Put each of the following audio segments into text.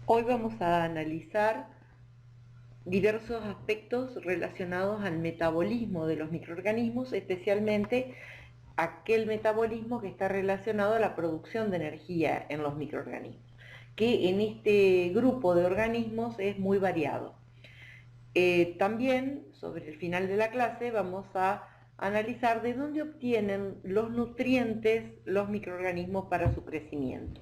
Hoy vamos a analizar diversos aspectos relacionados al metabolismo de los microorganismos, especialmente aquel metabolismo que está relacionado a la producción de energía en los microorganismos, que en este grupo de organismos es muy variado. También, sobre el final de la clase, vamos a analizar de dónde obtienen los nutrientes los microorganismos para su crecimiento.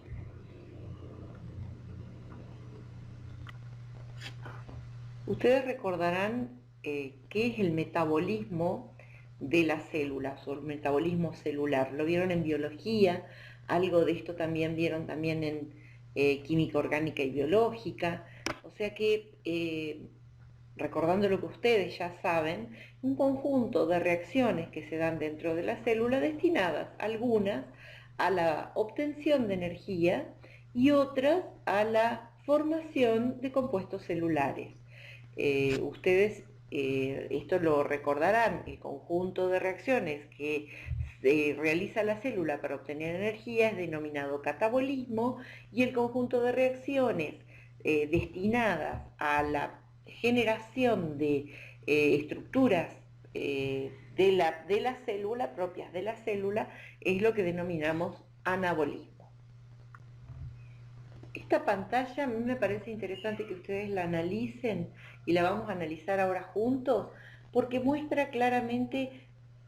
Ustedes recordarán qué es el metabolismo de las células o el metabolismo celular. Lo vieron en biología, algo de esto también vieron también en química orgánica y biológica. O sea que, recordando lo que ustedes ya saben, un conjunto de reacciones que se dan dentro de la célula destinadas, algunas a la obtención de energía y otras a la formación de compuestos celulares. Ustedes esto lo recordarán, el conjunto de reacciones que se realiza la célula para obtener energía es denominado catabolismo, y el conjunto de reacciones destinadas a la generación de estructuras de la célula, propias de la célula, es lo que denominamos anabolismo. Esta pantalla a mí me parece interesante que ustedes la analicen, y la vamos a analizar ahora juntos, porque muestra claramente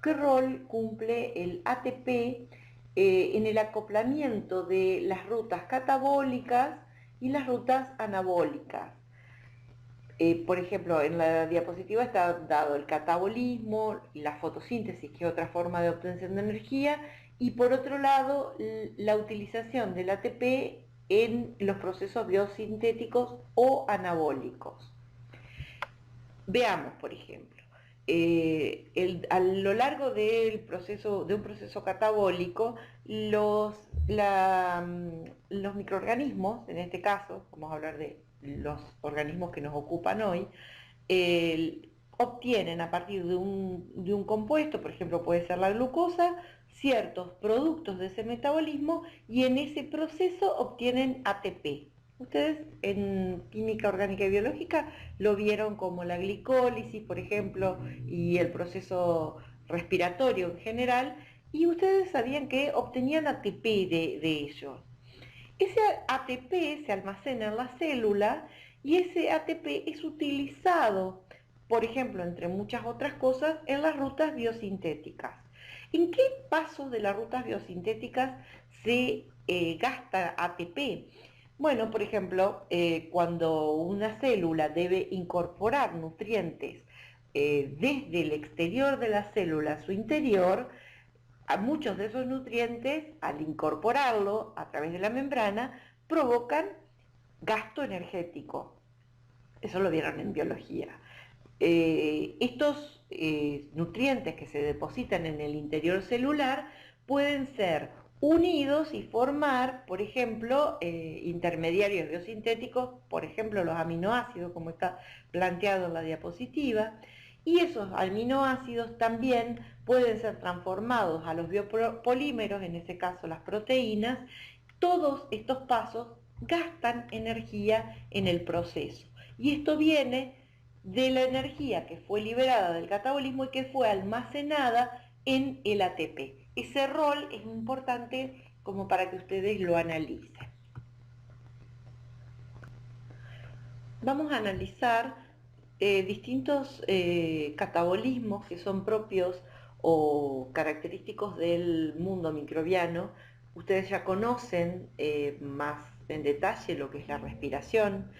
qué rol cumple el ATP en el acoplamiento de las rutas catabólicas y las rutas anabólicas. Por ejemplo, en la diapositiva está dado el catabolismo, la fotosíntesis, que es otra forma de obtención de energía, y por otro lado, la utilización del ATP en los procesos biosintéticos o anabólicos. Veamos, por ejemplo, a lo largo del proceso, de un proceso catabólico, los microorganismos, en este caso, vamos a hablar de los organismos que nos ocupan hoy, obtienen a partir de un compuesto, por ejemplo puede ser la glucosa, ciertos productos de ese metabolismo, y en ese proceso obtienen ATP. Ustedes en química orgánica y biológica lo vieron como la glicólisis, por ejemplo, y el proceso respiratorio en general, y ustedes sabían que obtenían ATP de ellos. Ese ATP se almacena en la célula, y ese ATP es utilizado, por ejemplo, entre muchas otras cosas, en las rutas biosintéticas. ¿En qué pasos de las rutas biosintéticas se gasta ATP? Bueno, por ejemplo, cuando una célula debe incorporar nutrientes desde el exterior de la célula a su interior, a muchos de esos nutrientes, al incorporarlo a través de la membrana, provocan gasto energético. Eso lo vieron en biología. Estos nutrientes que se depositan en el interior celular pueden ser unidos y formar, por ejemplo, intermediarios biosintéticos, por ejemplo, los aminoácidos, como está planteado en la diapositiva, y esos aminoácidos también pueden ser transformados a los biopolímeros, en este caso las proteínas. Todos estos pasos gastan energía en el proceso, y esto viene de la energía que fue liberada del catabolismo y que fue almacenada en el ATP. Ese rol es importante como para que ustedes lo analicen. Vamos a analizar distintos catabolismos que son propios o característicos del mundo microbiano. Ustedes ya conocen más en detalle lo que es la respiración,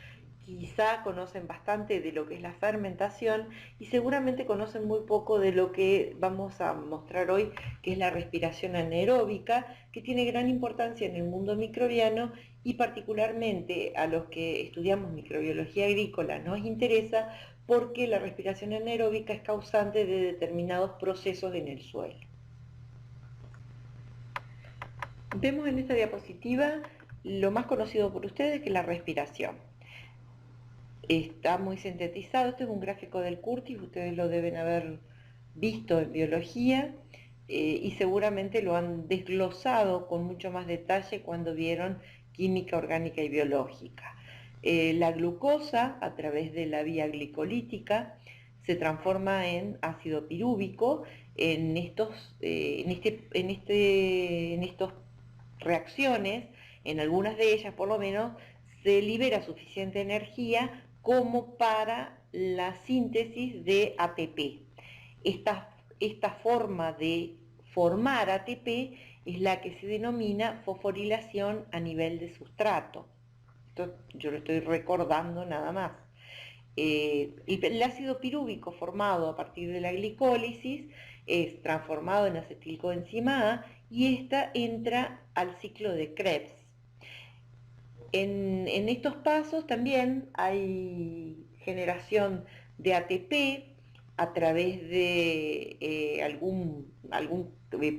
quizá conocen bastante de lo que es la fermentación, y seguramente conocen muy poco de lo que vamos a mostrar hoy, que es la respiración anaeróbica, que tiene gran importancia en el mundo microbiano, y particularmente a los que estudiamos microbiología agrícola nos interesa, porque la respiración anaeróbica es causante de determinados procesos en el suelo. Vemos en esta diapositiva lo más conocido por ustedes, que es la respiración. Está muy sintetizado. Este es un gráfico del Curtis, ustedes lo deben haber visto en biología, y seguramente lo han desglosado con mucho más detalle cuando vieron química orgánica y biológica. La glucosa, a través de la vía glicolítica, se transforma en ácido pirúvico. En estas reacciones, en algunas de ellas por lo menos, se libera suficiente energía como para la síntesis de ATP. Esta forma de formar ATP es la que se denomina fosforilación a nivel de sustrato. Esto yo lo estoy recordando nada más. El ácido pirúvico formado a partir de la glicólisis es transformado en acetilcoenzima A y esta entra al ciclo de Krebs. En estos pasos también hay generación de ATP a través de algún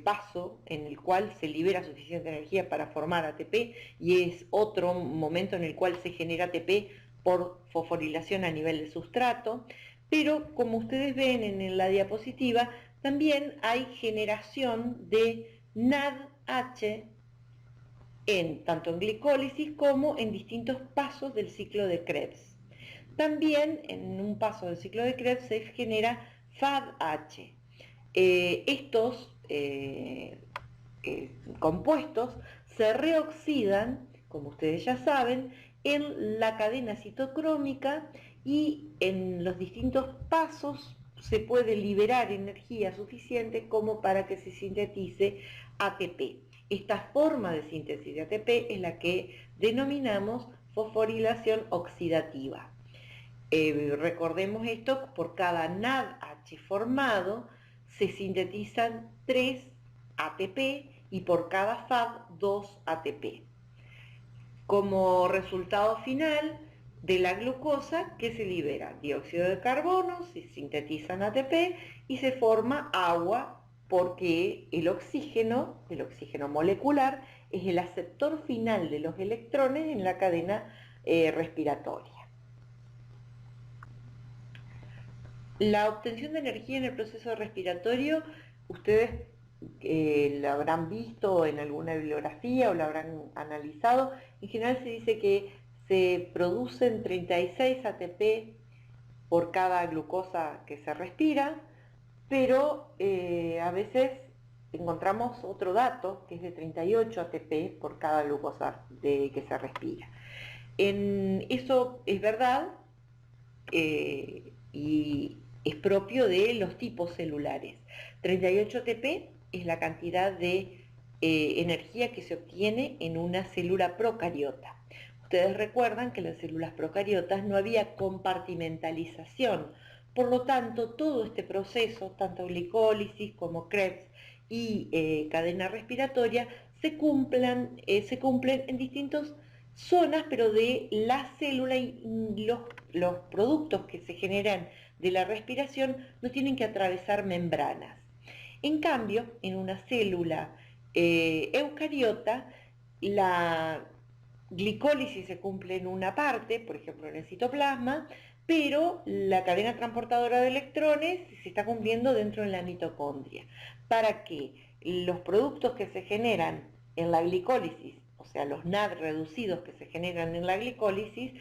paso en el cual se libera suficiente energía para formar ATP, y es otro momento en el cual se genera ATP por fosforilación a nivel de sustrato. Pero como ustedes ven en la diapositiva, también hay generación de NADH tanto en glicólisis como en distintos pasos del ciclo de Krebs. También en un paso del ciclo de Krebs se genera FADH. Estos compuestos se reoxidan, como ustedes ya saben, en la cadena citocrómica, y en los distintos pasos se puede liberar energía suficiente como para que se sintetice ATP. Esta forma de síntesis de ATP es la que denominamos fosforilación oxidativa. Recordemos esto: por cada NADH formado se sintetizan 3 ATP y por cada FAD 2 ATP. Como resultado final de la glucosa, que se libera dióxido de carbono, se sintetizan ATP y se forma agua, porque el oxígeno molecular, es el aceptor final de los electrones en la cadena respiratoria. La obtención de energía en el proceso respiratorio, ustedes lo habrán visto en alguna bibliografía o lo habrán analizado. En general se dice que se producen 36 ATP por cada glucosa que se respira, pero a veces encontramos otro dato que es de 38 ATP por cada glucosa que se respira. Eso es verdad, y es propio de los tipos celulares. 38 ATP es la cantidad de energía que se obtiene en una célula procariota. Ustedes recuerdan que en las células procariotas no había compartimentalización, por lo tanto todo este proceso, tanto glicólisis como Krebs y cadena respiratoria, se cumplen en distintas zonas, pero de la célula, y los productos que se generan de la respiración no tienen que atravesar membranas. En cambio, en una célula eucariota, la glicólisis se cumple en una parte, por ejemplo en el citoplasma, pero la cadena transportadora de electrones se está cumpliendo dentro de la mitocondria, para que los productos que se generan en la glicólisis, o sea, los NAD reducidos que se generan en la glicólisis,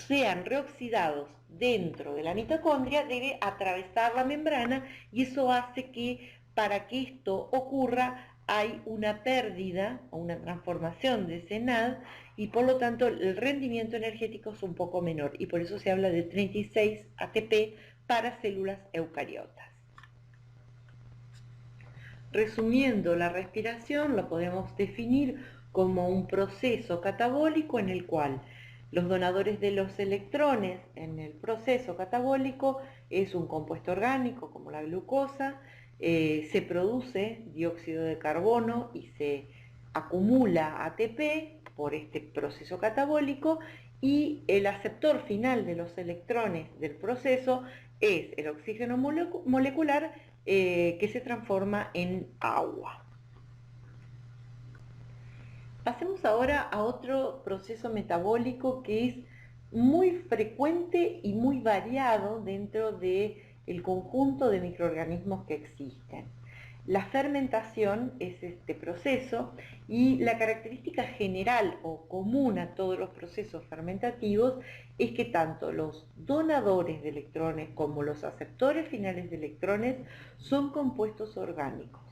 sean reoxidados dentro de la mitocondria, debe atravesar la membrana, y eso hace que, para que esto ocurra, hay una pérdida o una transformación de ese NAD, y por lo tanto el rendimiento energético es un poco menor, y por eso se habla de 36 ATP para células eucariotas. Resumiendo, la respiración lo podemos definir como un proceso catabólico en el cual los donadores de los electrones en el proceso catabólico es un compuesto orgánico como la glucosa. Se produce dióxido de carbono y se acumula ATP por este proceso catabólico, y el aceptor final de los electrones del proceso es el oxígeno molecular, que se transforma en agua. Pasemos ahora a otro proceso metabólico que es muy frecuente y muy variado dentro del conjunto de microorganismos que existen. La fermentación es este proceso y la característica general o común a todos los procesos fermentativos es que tanto los donadores de electrones como los aceptores finales de electrones son compuestos orgánicos.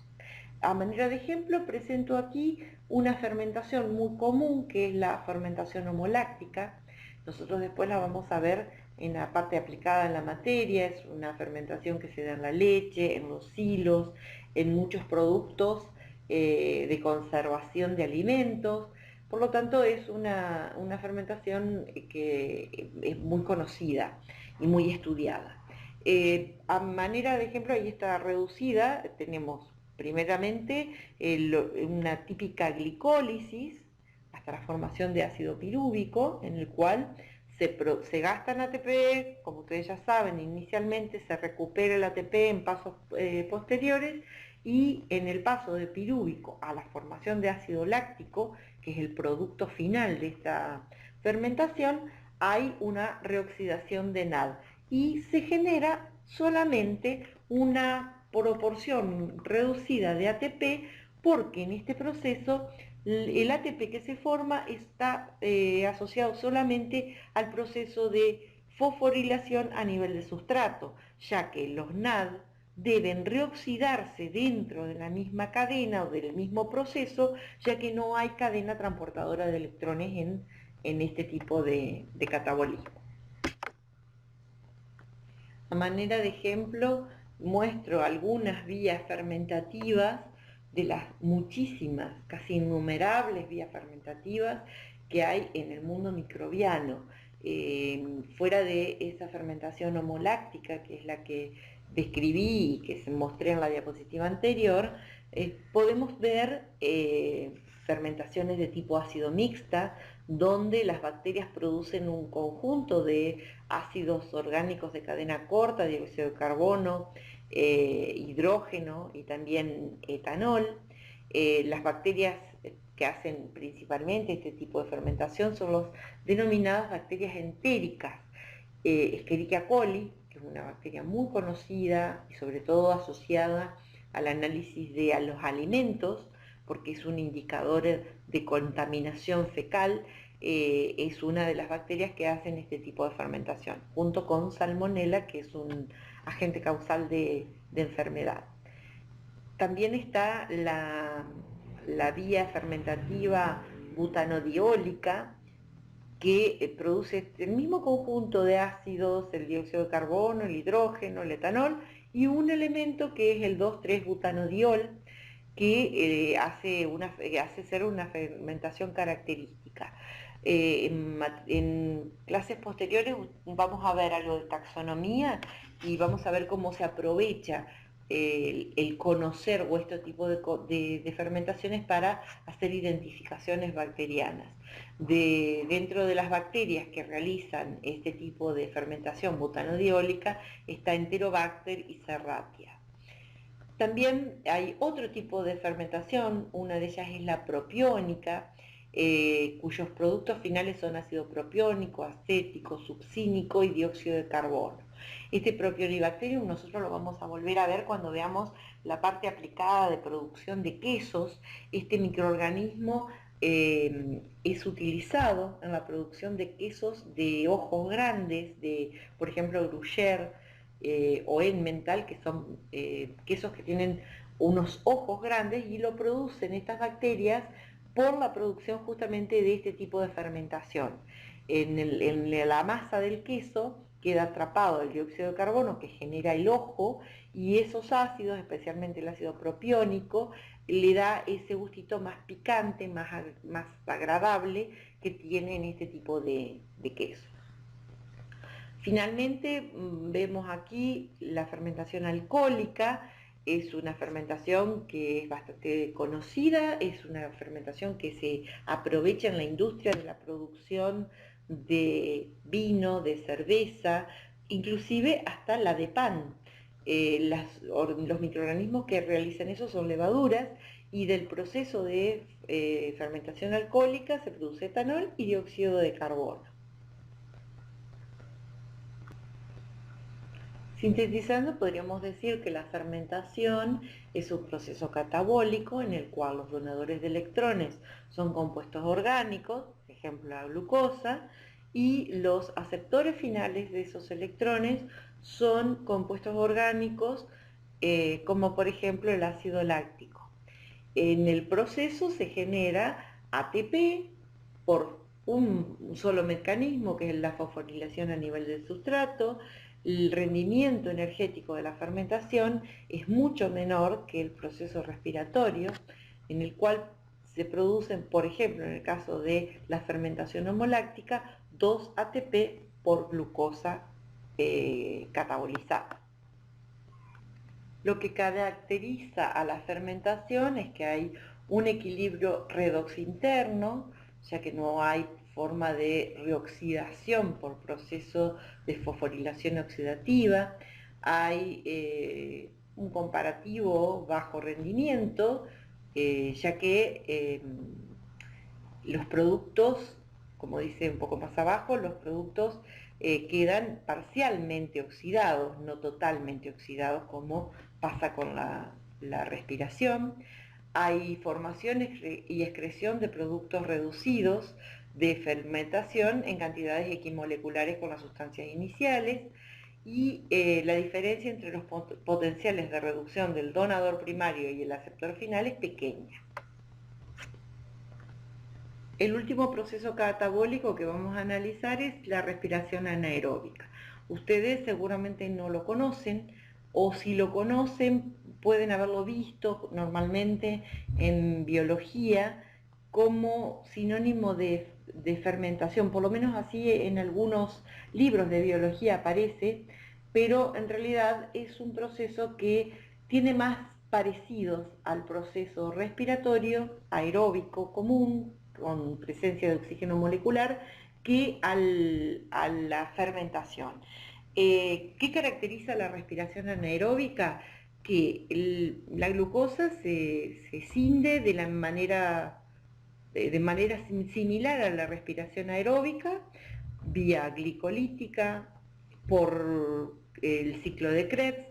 A manera de ejemplo presento aquí una fermentación muy común que es la fermentación homoláctica. Nosotros después la vamos a ver en la parte aplicada en la materia. Es una fermentación que se da en la leche, en los silos, en muchos productos de conservación de alimentos. Por lo tanto es una fermentación que es muy conocida y muy estudiada. A manera de ejemplo, ahí está reducida, tenemos primeramente una típica glicólisis hasta la formación de ácido pirúvico, en el cual se gastan ATP, como ustedes ya saben, inicialmente se recupera el ATP en pasos posteriores, y en el paso de pirúvico a la formación de ácido láctico, que es el producto final de esta fermentación, hay una reoxidación de NAD y se genera solamente una proporción reducida de ATP, porque en este proceso el ATP que se forma está asociado solamente al proceso de fosforilación a nivel de sustrato, ya que los NAD deben reoxidarse dentro de la misma cadena o del mismo proceso, ya que no hay cadena transportadora de electrones en este tipo de catabolismo. A manera de ejemplo, muestro algunas vías fermentativas de las muchísimas, casi innumerables vías fermentativas que hay en el mundo microbiano. Fuera de esa fermentación homoláctica, que es la que describí y que se mostré en la diapositiva anterior, podemos ver fermentaciones de tipo ácido mixta, donde las bacterias producen un conjunto de ácidos orgánicos de cadena corta, dióxido de carbono, hidrógeno y también etanol. Las bacterias que hacen principalmente este tipo de fermentación son las denominadas bacterias entéricas. Escherichia coli, que es una bacteria muy conocida y sobre todo asociada al análisis de los alimentos, porque es un indicador de contaminación fecal. Es una de las bacterias que hacen este tipo de fermentación, junto con Salmonella, que es un agente causal de enfermedad. También está la vía fermentativa butanodiólica, que produce el mismo conjunto de ácidos, el dióxido de carbono, el hidrógeno, el etanol, y un elemento que es el 2,3-butanodiol, que hace ser una fermentación característica. En clases posteriores vamos a ver algo de taxonomía y vamos a ver cómo se aprovecha el conocer o este tipo de fermentaciones para hacer identificaciones bacterianas. Dentro de las bacterias que realizan este tipo de fermentación butanodiólica está Enterobacter y Serratia. También hay otro tipo de fermentación, una de ellas es la propiónica, cuyos productos finales son ácido propiónico, acético, succínico y dióxido de carbono. Este Propionibacterium nosotros lo vamos a volver a ver cuando veamos la parte aplicada de producción de quesos. Este microorganismo es utilizado en la producción de quesos de ojos grandes, por ejemplo, Gruyère o Emmental, que son quesos que tienen unos ojos grandes, y lo producen estas bacterias por la producción justamente de este tipo de fermentación. En la masa del queso queda atrapado el dióxido de carbono que genera el ojo, y esos ácidos, especialmente el ácido propiónico, le da ese gustito más picante, más agradable que tiene en este tipo de queso. Finalmente vemos aquí la fermentación alcohólica. Es una fermentación que es bastante conocida, es una fermentación que se aprovecha en la industria de la producción de vino, de cerveza, inclusive hasta la de pan. Los microorganismos que realizan eso son levaduras, y del proceso de fermentación alcohólica se produce etanol y dióxido de carbono. Sintetizando, podríamos decir que la fermentación es un proceso catabólico en el cual los donadores de electrones son compuestos orgánicos, por ejemplo la glucosa, y los aceptores finales de esos electrones son compuestos orgánicos como por ejemplo el ácido láctico. En el proceso se genera ATP por un solo mecanismo, que es la fosforilación a nivel del sustrato. El rendimiento energético de la fermentación es mucho menor que el proceso respiratorio, en el cual se producen, por ejemplo, en el caso de la fermentación homoláctica, 2 ATP por glucosa catabolizada. Lo que caracteriza a la fermentación es que hay un equilibrio redox interno, ya que no hay forma de reoxidación por proceso de fosforilación oxidativa, hay un comparativo bajo rendimiento, ya que los productos, como dice un poco más abajo, los productos quedan parcialmente oxidados, no totalmente oxidados como pasa con la respiración. Hay formación y excreción de productos reducidos de fermentación en cantidades equimoleculares con las sustancias iniciales, y la diferencia entre los potenciales de reducción del donador primario y el aceptor final es pequeña. El último proceso catabólico que vamos a analizar es la respiración anaeróbica. Ustedes seguramente no lo conocen, o si lo conocen pueden haberlo visto normalmente en biología como sinónimo de fermentación, por lo menos así en algunos libros de biología aparece, pero en realidad es un proceso que tiene más parecidos al proceso respiratorio aeróbico común, con presencia de oxígeno molecular, que a la fermentación. ¿Qué caracteriza la respiración anaeróbica? Que la glucosa se cinde de manera similar a la respiración aeróbica, vía glicolítica, por el ciclo de Krebs,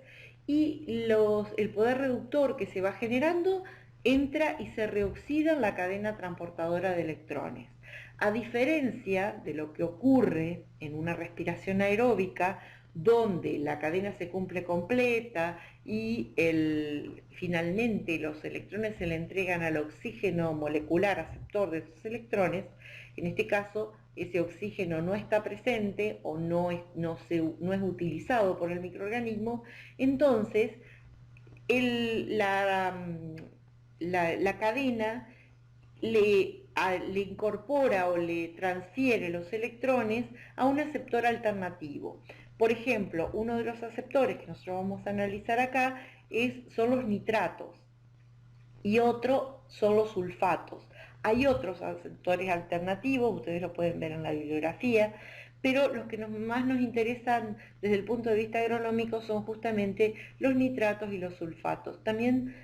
y el poder reductor que se va generando entra y se reoxida en la cadena transportadora de electrones. A diferencia de lo que ocurre en una respiración aeróbica, donde la cadena se cumple completa y finalmente los electrones se le entregan al oxígeno molecular aceptor de esos electrones, en este caso ese oxígeno no está presente o no es utilizado por el microorganismo, entonces la cadena le incorpora o le transfiere los electrones a un aceptor alternativo. Por ejemplo, uno de los aceptores que nosotros vamos a analizar acá son los nitratos, y otro son los sulfatos. Hay otros aceptores alternativos, ustedes lo pueden ver en la bibliografía, pero los que más nos interesan desde el punto de vista agronómico son justamente los nitratos y los sulfatos. También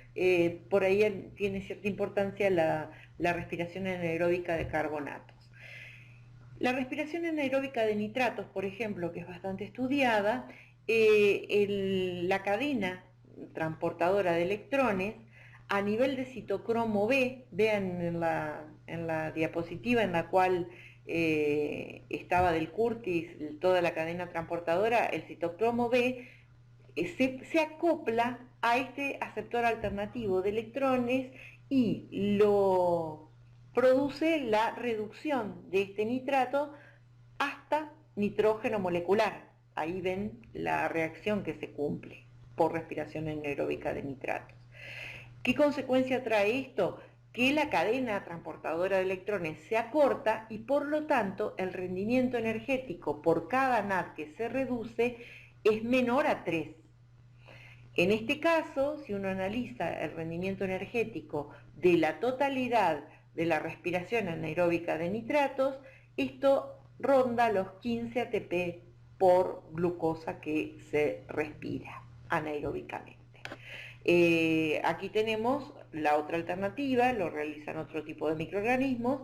por ahí tiene cierta importancia la respiración anaeróbica de carbonatos. La respiración anaeróbica de nitratos, por ejemplo, que es bastante estudiada, la cadena transportadora de electrones a nivel de citocromo B, vean en la diapositiva en la cual estaba del Curtis toda la cadena transportadora, el citocromo B se acopla a este aceptor alternativo de electrones y lo produce la reducción de este nitrato hasta nitrógeno molecular. Ahí ven la reacción que se cumple por respiración anaeróbica de nitratos. ¿Qué consecuencia trae esto? Que la cadena transportadora de electrones se acorta y por lo tanto el rendimiento energético por cada NAD que se reduce es menor a 3. En este caso, si uno analiza el rendimiento energético de la totalidad de la respiración anaeróbica de nitratos, esto ronda los 15 ATP por glucosa que se respira anaeróbicamente. Aquí tenemos la otra alternativa, lo realizan otro tipo de microorganismos,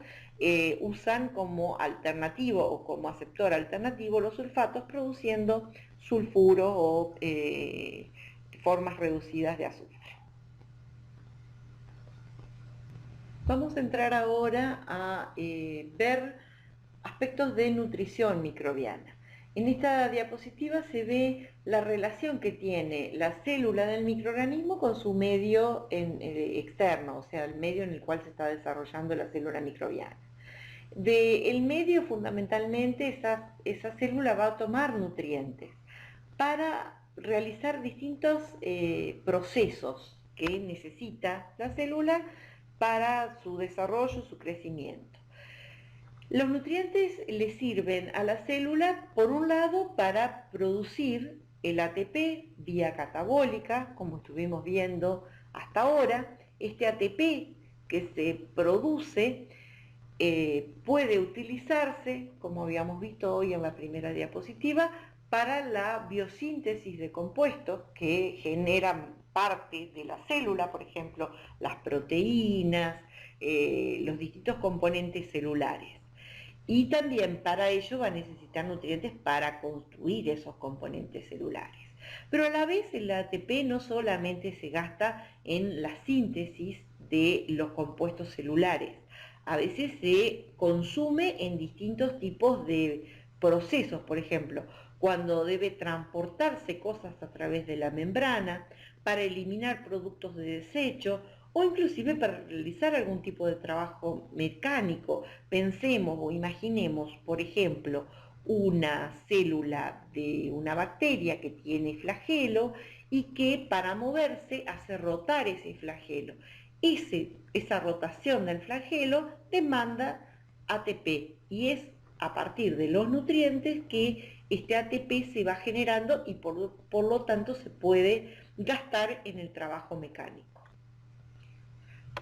usan como alternativo o como aceptor alternativo los sulfatos, produciendo sulfuro o formas reducidas de azufre. Vamos a entrar ahora a ver aspectos de nutrición microbiana. En esta diapositiva se ve la relación que tiene la célula del microorganismo con su medio externo, o sea, el medio en el cual se está desarrollando la célula microbiana. Del medio, fundamentalmente, esa célula va a tomar nutrientes para realizar distintos procesos que necesita la célula para su desarrollo, su crecimiento. Los nutrientes le sirven a la célula, por un lado, para producir el ATP vía catabólica, como estuvimos viendo hasta ahora. Este ATP que se produce puede utilizarse, como habíamos visto hoy en la primera diapositiva, para la biosíntesis de compuestos que generan parte de la célula, por ejemplo, las proteínas, los distintos componentes celulares. Y también para ello va a necesitar nutrientes para construir esos componentes celulares. Pero a la vez el ATP no solamente se gasta en la síntesis de los compuestos celulares, a veces se consume en distintos tipos de procesos, por ejemplo, cuando debe transportarse cosas a través de la membrana, para eliminar productos de desecho o inclusive para realizar algún tipo de trabajo mecánico. Pensemos o imaginemos, por ejemplo, una célula de una bacteria que tiene flagelo y que para moverse hace rotar ese flagelo. Esa rotación del flagelo demanda ATP y es a partir de los nutrientes que este ATP se va generando y por lo tanto se puede gastar en el trabajo mecánico.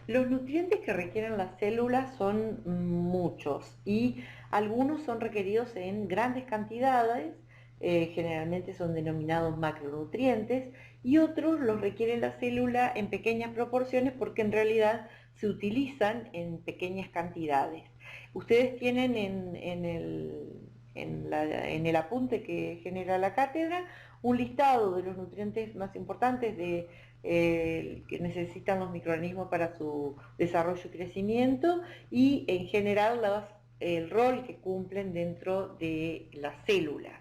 Los nutrientes que requieren las células son muchos y algunos son requeridos en grandes cantidades, generalmente son denominados macronutrientes, y otros los requiere la célula en pequeñas proporciones porque en realidad se utilizan en pequeñas cantidades. Ustedes tienen en el apunte que genera la cátedra un listado de los nutrientes más importantes que necesitan los microorganismos para su desarrollo y crecimiento y en general el rol que cumplen dentro de las células.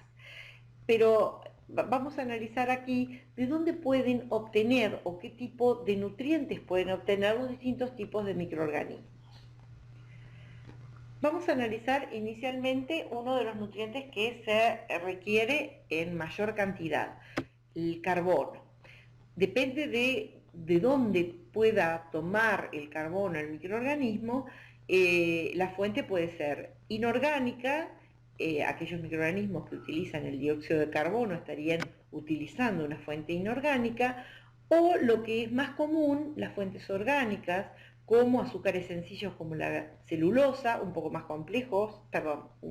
Pero vamos a analizar aquí de dónde pueden obtener o qué tipo de nutrientes pueden obtener los distintos tipos de microorganismos. Vamos a analizar inicialmente uno de los nutrientes que se requiere en mayor cantidad, el carbono. Depende de dónde pueda tomar el carbono el microorganismo, la fuente puede ser inorgánica. Aquellos microorganismos que utilizan el dióxido de carbono estarían utilizando una fuente inorgánica, o lo que es más común, las fuentes orgánicas, como azúcares sencillos como la celulosa, un poco más complejos,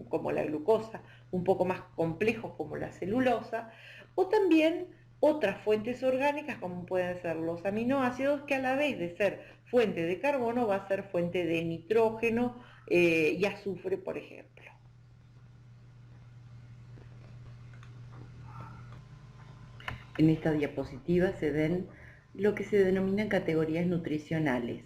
como la glucosa, un poco más complejos como la celulosa, o también otras fuentes orgánicas como pueden ser los aminoácidos, que a la vez de ser fuente de carbono va a ser fuente de nitrógeno y azufre, por ejemplo. En esta diapositiva se ven lo que se denominan categorías nutricionales.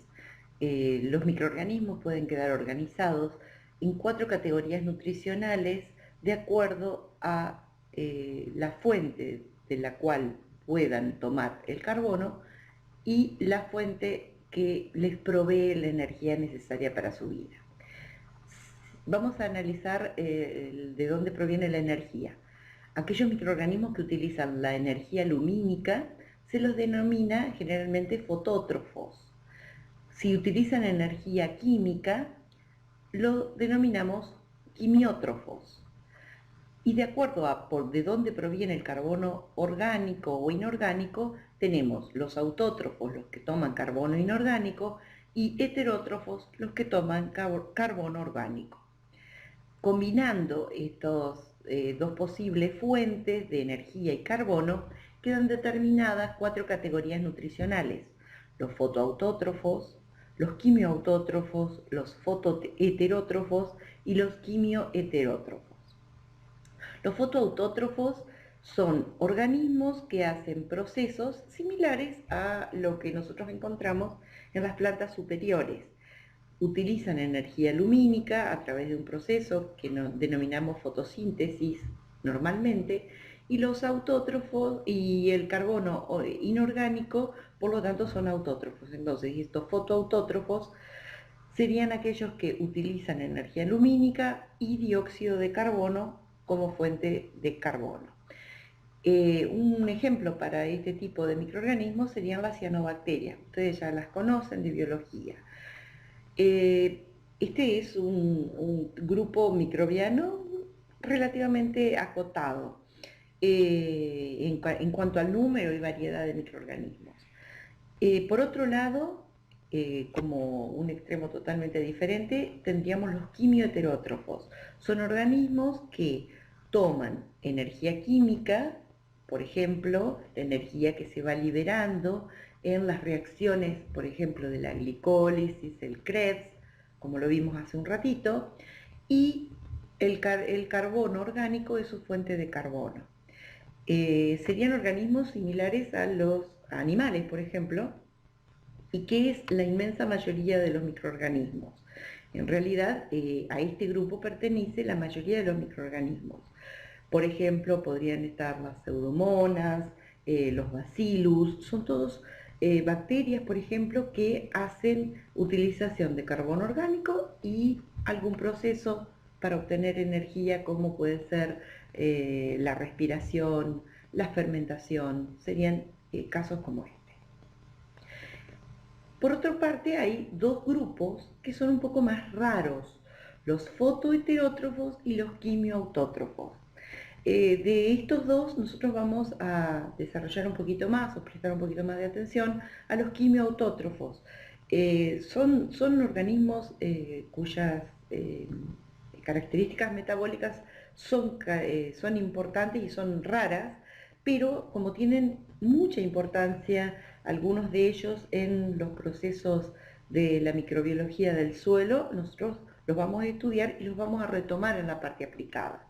Los microorganismos pueden quedar organizados en 4 categorías nutricionales de acuerdo a la fuente de la cual puedan tomar el carbono y la fuente que les provee la energía necesaria para su vida. Vamos a analizar de dónde proviene la energía. Aquellos microorganismos que utilizan la energía lumínica se los denomina generalmente fotótrofos. Si utilizan energía química, lo denominamos quimiótrofos. Y de acuerdo a de dónde proviene el carbono orgánico o inorgánico, tenemos los autótrofos, los que toman carbono inorgánico, y heterótrofos, los que toman carbono orgánico. Combinando estos dos posibles fuentes de energía y carbono, quedan determinadas 4 categorías nutricionales: los fotoautótrofos, los quimioautótrofos, los fotoheterótrofos y los quimioheterótrofos. Los fotoautótrofos Son organismos que hacen procesos similares a lo que nosotros encontramos en las plantas superiores. Utilizan energía lumínica a través de un proceso que denominamos fotosíntesis normalmente, y los autótrofos y el carbono inorgánico, por lo tanto, son autótrofos. Entonces, estos fotoautótrofos serían aquellos que utilizan energía lumínica y dióxido de carbono como fuente de carbono. Un ejemplo para este tipo de microorganismos serían las cianobacterias. Ustedes ya las conocen de biología. Este es un grupo microbiano relativamente acotado en cuanto al número y variedad de microorganismos. Por otro lado, como un extremo totalmente diferente, tendríamos los quimioheterótrofos. Son organismos que toman energía química, por ejemplo, la energía que se va liberando en las reacciones, por ejemplo, de la glicólisis, el Krebs, como lo vimos hace un ratito, y el carbono orgánico es su fuente de carbono. Serían organismos similares a los animales, por ejemplo, y que es la inmensa mayoría de los microorganismos. En realidad, a este grupo pertenece la mayoría de los microorganismos. Por ejemplo, podrían estar las pseudomonas, los bacillus, son todos bacterias, por ejemplo, que hacen utilización de carbono orgánico y algún proceso para obtener energía, como puede ser la respiración, la fermentación, serían casos como este. Por otra parte, hay dos grupos que son un poco más raros, los fotoheterótrofos y los quimioautótrofos. De estos dos, nosotros vamos a desarrollar un poquito más o prestar un poquito más de atención a los quimioautótrofos. Son organismos cuyas características metabólicas son importantes y son raras, pero como tienen mucha importancia algunos de ellos en los procesos de la microbiología del suelo, nosotros los vamos a estudiar y los vamos a retomar en la parte aplicada.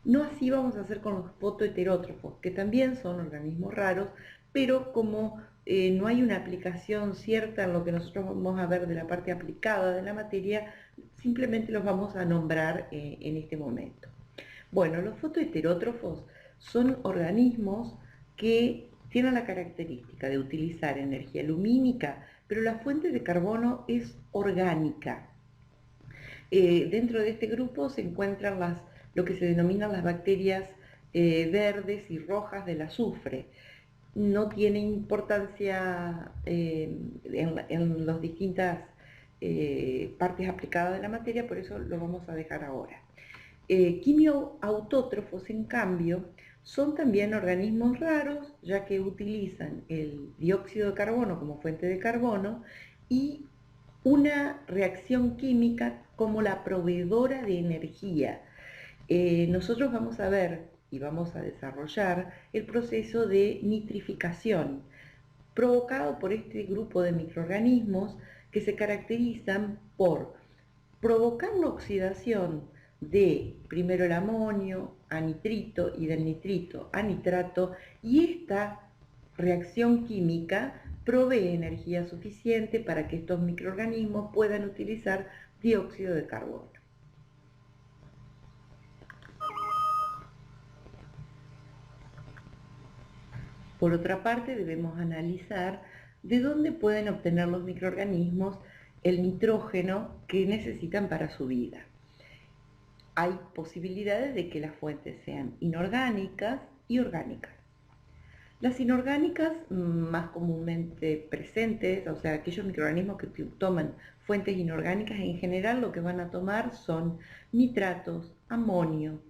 No así vamos a hacer con los fotoheterótrofos, que también son organismos raros, pero como no hay una aplicación cierta en lo que nosotros vamos a ver de la parte aplicada de la materia, simplemente los vamos a nombrar en este momento. Bueno, los fotoheterótrofos son organismos que tienen la característica de utilizar energía lumínica, pero la fuente de carbono es orgánica. Dentro de este grupo se encuentran lo que se denominan las bacterias verdes y rojas del azufre. No tiene importancia en las distintas partes aplicadas de la materia, por eso lo vamos a dejar ahora. Quimioautótrofos, en cambio, son también organismos raros, ya que utilizan el dióxido de carbono como fuente de carbono y una reacción química como la proveedora de energía. Nosotros vamos a ver y vamos a desarrollar el proceso de nitrificación provocado por este grupo de microorganismos que se caracterizan por provocar la oxidación de primero el amonio a nitrito y del nitrito a nitrato, y esta reacción química provee energía suficiente para que estos microorganismos puedan utilizar dióxido de carbono. Por otra parte, debemos analizar de dónde pueden obtener los microorganismos el nitrógeno que necesitan para su vida. Hay posibilidades de que las fuentes sean inorgánicas y orgánicas. Las inorgánicas, más comúnmente presentes, o sea, aquellos microorganismos que toman fuentes inorgánicas, en general lo que van a tomar son nitratos, amonio.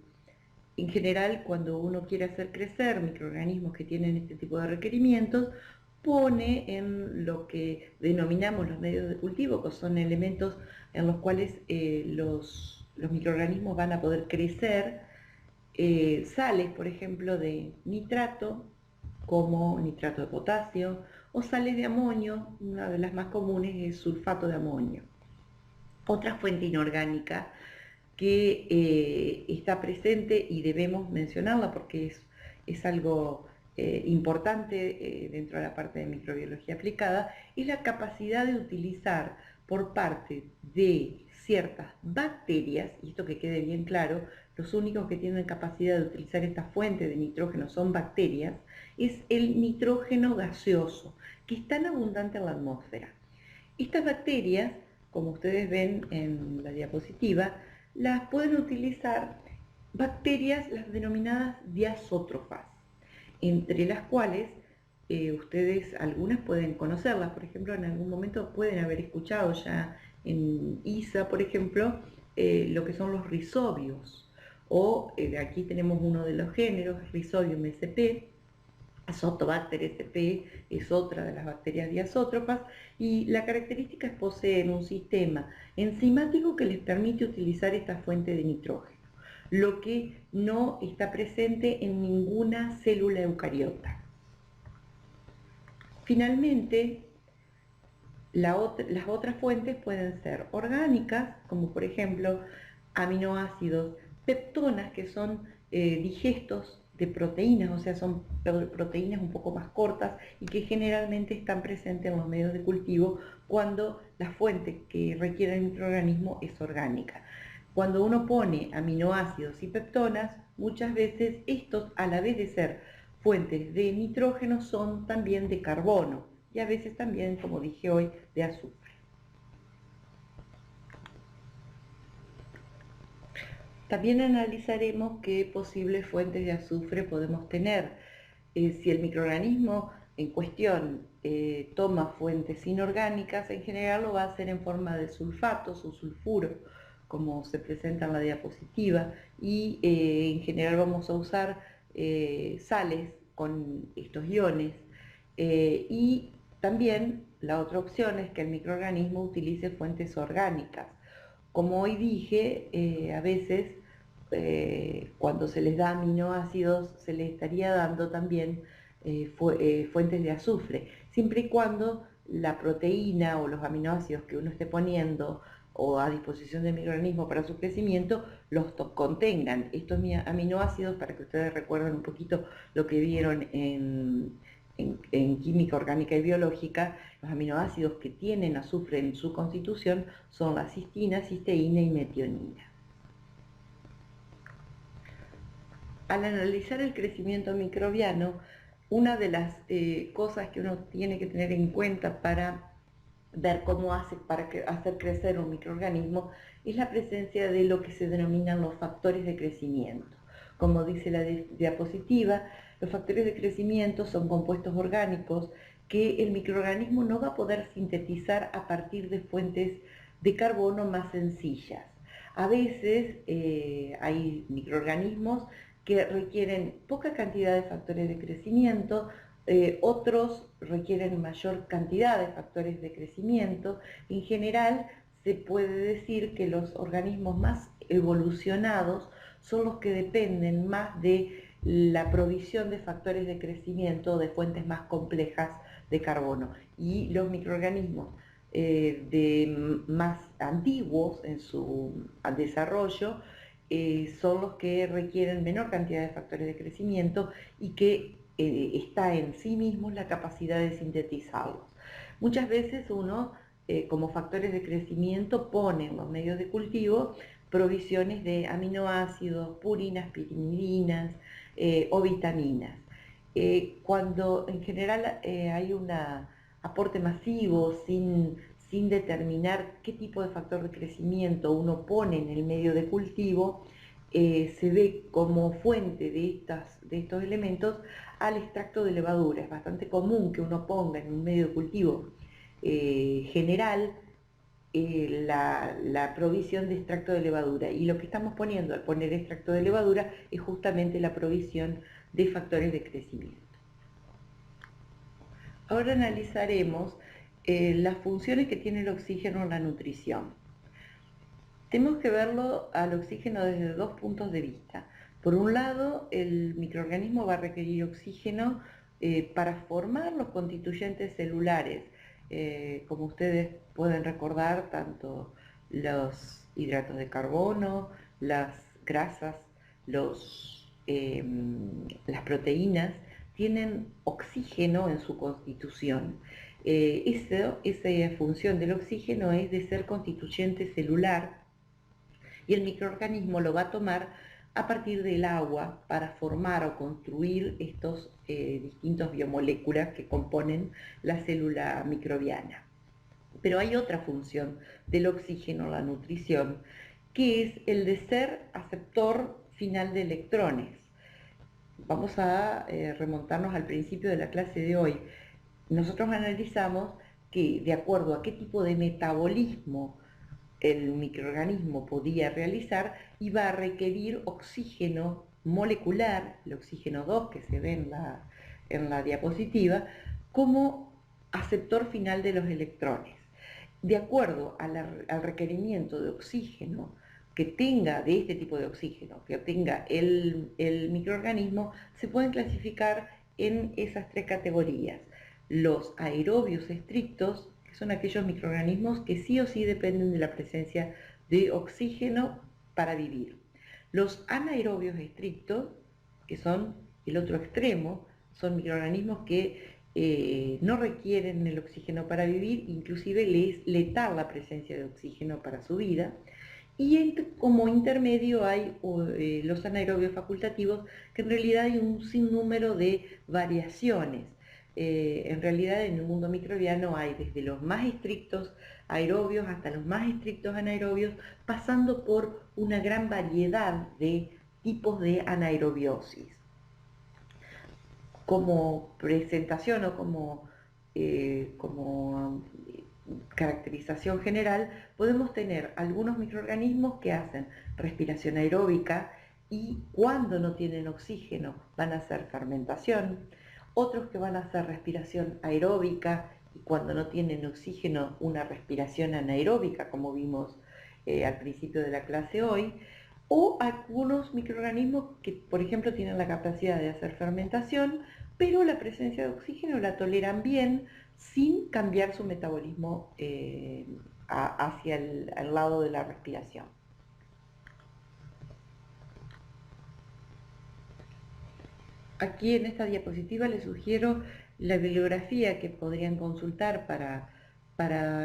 En general, cuando uno quiere hacer crecer microorganismos que tienen este tipo de requerimientos, pone en lo que denominamos los medios de cultivo, que son elementos en los cuales los microorganismos van a poder crecer, sales, por ejemplo, de nitrato, como nitrato de potasio, o sales de amonio, una de las más comunes es sulfato de amonio. Otra fuente inorgánica que está presente y debemos mencionarla porque es es algo importante dentro de la parte de microbiología aplicada, es la capacidad de utilizar por parte de ciertas bacterias, y esto que quede bien claro, los únicos que tienen capacidad de utilizar esta fuente de nitrógeno son bacterias, es el nitrógeno gaseoso, que es tan abundante en la atmósfera. Estas bacterias, como ustedes ven en la diapositiva, las pueden utilizar bacterias, las denominadas diazótrofas, entre las cuales ustedes algunas pueden conocerlas. Por ejemplo, en algún momento pueden haber escuchado ya en ISA, por ejemplo, lo que son los rizobios, o aquí tenemos uno de los géneros, Rhizobium sp. Azotobacter sp. Es otra de las bacterias diazótrofas, y la característica es que poseen un sistema enzimático que les permite utilizar esta fuente de nitrógeno, lo que no está presente en ninguna célula eucariota. Finalmente, las otras fuentes pueden ser orgánicas, como por ejemplo aminoácidos, peptonas, que son digestos de proteínas, o sea, son proteínas un poco más cortas y que generalmente están presentes en los medios de cultivo cuando la fuente que requiere el microorganismo es orgánica. Cuando uno pone aminoácidos y peptonas, muchas veces estos, a la vez de ser fuentes de nitrógeno, son también de carbono y a veces también, como dije hoy, de azufre. También analizaremos qué posibles fuentes de azufre podemos tener. Si el microorganismo en cuestión toma fuentes inorgánicas, en general lo va a hacer en forma de sulfatos o sulfuro, como se presenta en la diapositiva, y en general vamos a usar sales con estos iones. Y también la otra opción es que el microorganismo utilice fuentes orgánicas. Como hoy dije, a veces cuando se les da aminoácidos se les estaría dando también fuentes de azufre, siempre y cuando la proteína o los aminoácidos que uno esté poniendo o a disposición del microorganismo para su crecimiento los contengan. Estos aminoácidos, para que ustedes recuerden un poquito lo que vieron en química orgánica y biológica, los aminoácidos que tienen azufre en su constitución son la cistina, cisteína y metionina. Al analizar el crecimiento microbiano, una de las cosas que uno tiene que tener en cuenta para ver cómo hace para hacer crecer un microorganismo es la presencia de lo que se denominan los factores de crecimiento. Como dice la diapositiva, los factores de crecimiento son compuestos orgánicos que el microorganismo no va a poder sintetizar a partir de fuentes de carbono más sencillas. A veces hay microorganismos que requieren poca cantidad de factores de crecimiento, otros requieren mayor cantidad de factores de crecimiento. En general, se puede decir que los organismos más evolucionados son los que dependen más de la provisión de factores de crecimiento de fuentes más complejas de carbono. Y los microorganismos más antiguos en su desarrollo son los que requieren menor cantidad de factores de crecimiento y que está en sí mismos la capacidad de sintetizarlos. Muchas veces uno, como factores de crecimiento, pone en los medios de cultivo provisiones de aminoácidos, purinas, pirimidinas o vitaminas. Cuando en general hay un aporte masivo sin determinar qué tipo de factor de crecimiento uno pone en el medio de cultivo, se ve como fuente de estos elementos al extracto de levadura. Es bastante común que uno ponga en un medio de cultivo general la provisión de extracto de levadura, y lo que estamos poniendo al poner extracto de levadura es justamente la provisión de factores de crecimiento. Ahora analizaremos las funciones que tiene el oxígeno en la nutrición. Tenemos que verlo al oxígeno desde dos puntos de vista. Por un lado, el microorganismo va a requerir oxígeno para formar los constituyentes celulares. Como ustedes pueden recordar, tanto los hidratos de carbono, las grasas, los las proteínas tienen oxígeno en su constitución. Esa función del oxígeno es de ser constituyente celular y el microorganismo lo va a tomar a partir del agua para formar o construir estos distintos biomoléculas que componen la célula microbiana. Pero hay otra función del oxígeno, la nutrición, que es el de ser aceptor final de electrones. Vamos a remontarnos al principio de la clase de hoy. Nosotros analizamos que de acuerdo a qué tipo de metabolismo el microorganismo podía realizar, iba a requerir oxígeno molecular, el oxígeno 2 que se ve en la diapositiva, como aceptor final de los electrones. De acuerdo al requerimiento de oxígeno que tenga, de este tipo de oxígeno, que tenga el microorganismo, se pueden clasificar en esas tres categorías. Los aerobios estrictos, que son aquellos microorganismos que sí o sí dependen de la presencia de oxígeno para vivir. Los anaerobios estrictos, que son el otro extremo, son microorganismos que no requieren el oxígeno para vivir, inclusive les es letal la presencia de oxígeno para su vida. Y como intermedio hay los anaerobios facultativos, que en realidad hay un sinnúmero de variaciones. En realidad en el mundo microbiano hay desde los más estrictos aerobios hasta los más estrictos anaerobios, pasando por una gran variedad de tipos de anaerobiosis. Como presentación o como caracterización general, podemos tener algunos microorganismos que hacen respiración aeróbica y cuando no tienen oxígeno van a hacer fermentación, otros que van a hacer respiración aeróbica y cuando no tienen oxígeno una respiración anaeróbica, como vimos al principio de la clase hoy, o algunos microorganismos que, por ejemplo, tienen la capacidad de hacer fermentación, pero la presencia de oxígeno la toleran bien sin cambiar su metabolismo hacia el lado de la respiración. Aquí en esta diapositiva les sugiero la bibliografía que podrían consultar para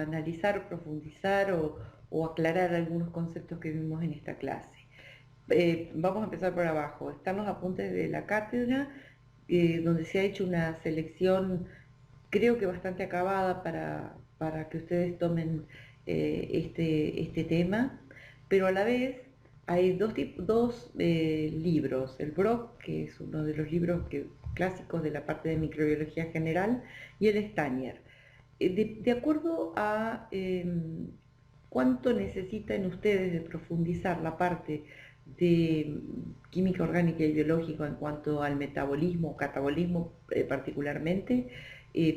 analizar, profundizar o aclarar algunos conceptos que vimos en esta clase. Vamos a empezar por abajo. Están los apuntes de la cátedra, donde se ha hecho una selección, creo que bastante acabada para que ustedes tomen este tema, pero a la vez hay dos libros. El Brock, que es uno de los libros clásicos de la parte de microbiología general, y el Stanier. De acuerdo a cuánto necesitan ustedes de profundizar la parte de química orgánica y biológica en cuanto al metabolismo o catabolismo particularmente,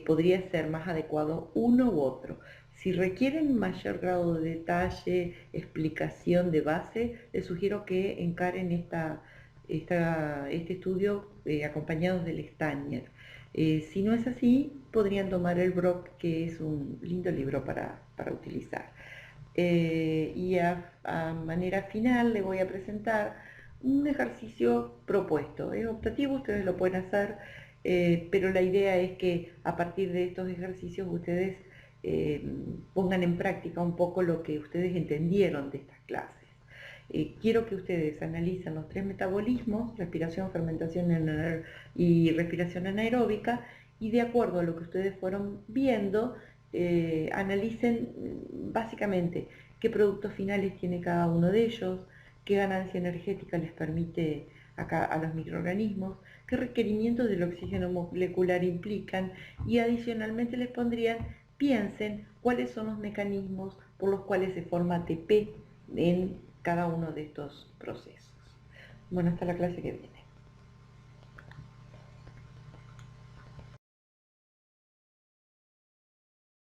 podría ser más adecuado uno u otro. Si requieren mayor grado de detalle, explicación de base, les sugiero que encaren este estudio acompañados del Stanier. Si no es así, podrían tomar el Brock, que es un lindo libro para utilizar. Y a manera final le voy a presentar un ejercicio propuesto. Es optativo, ustedes lo pueden hacer, pero la idea es que a partir de estos ejercicios ustedes pongan en práctica un poco lo que ustedes entendieron de estas clases. Quiero que ustedes analicen los tres metabolismos, respiración, fermentación y respiración anaeróbica, y de acuerdo a lo que ustedes fueron viendo, analicen básicamente qué productos finales tiene cada uno de ellos, qué ganancia energética les permite a los microorganismos, qué requerimientos del oxígeno molecular implican, y adicionalmente les pondrían, piensen cuáles son los mecanismos por los cuales se forma ATP en cada uno de estos procesos. Bueno, hasta la clase que viene.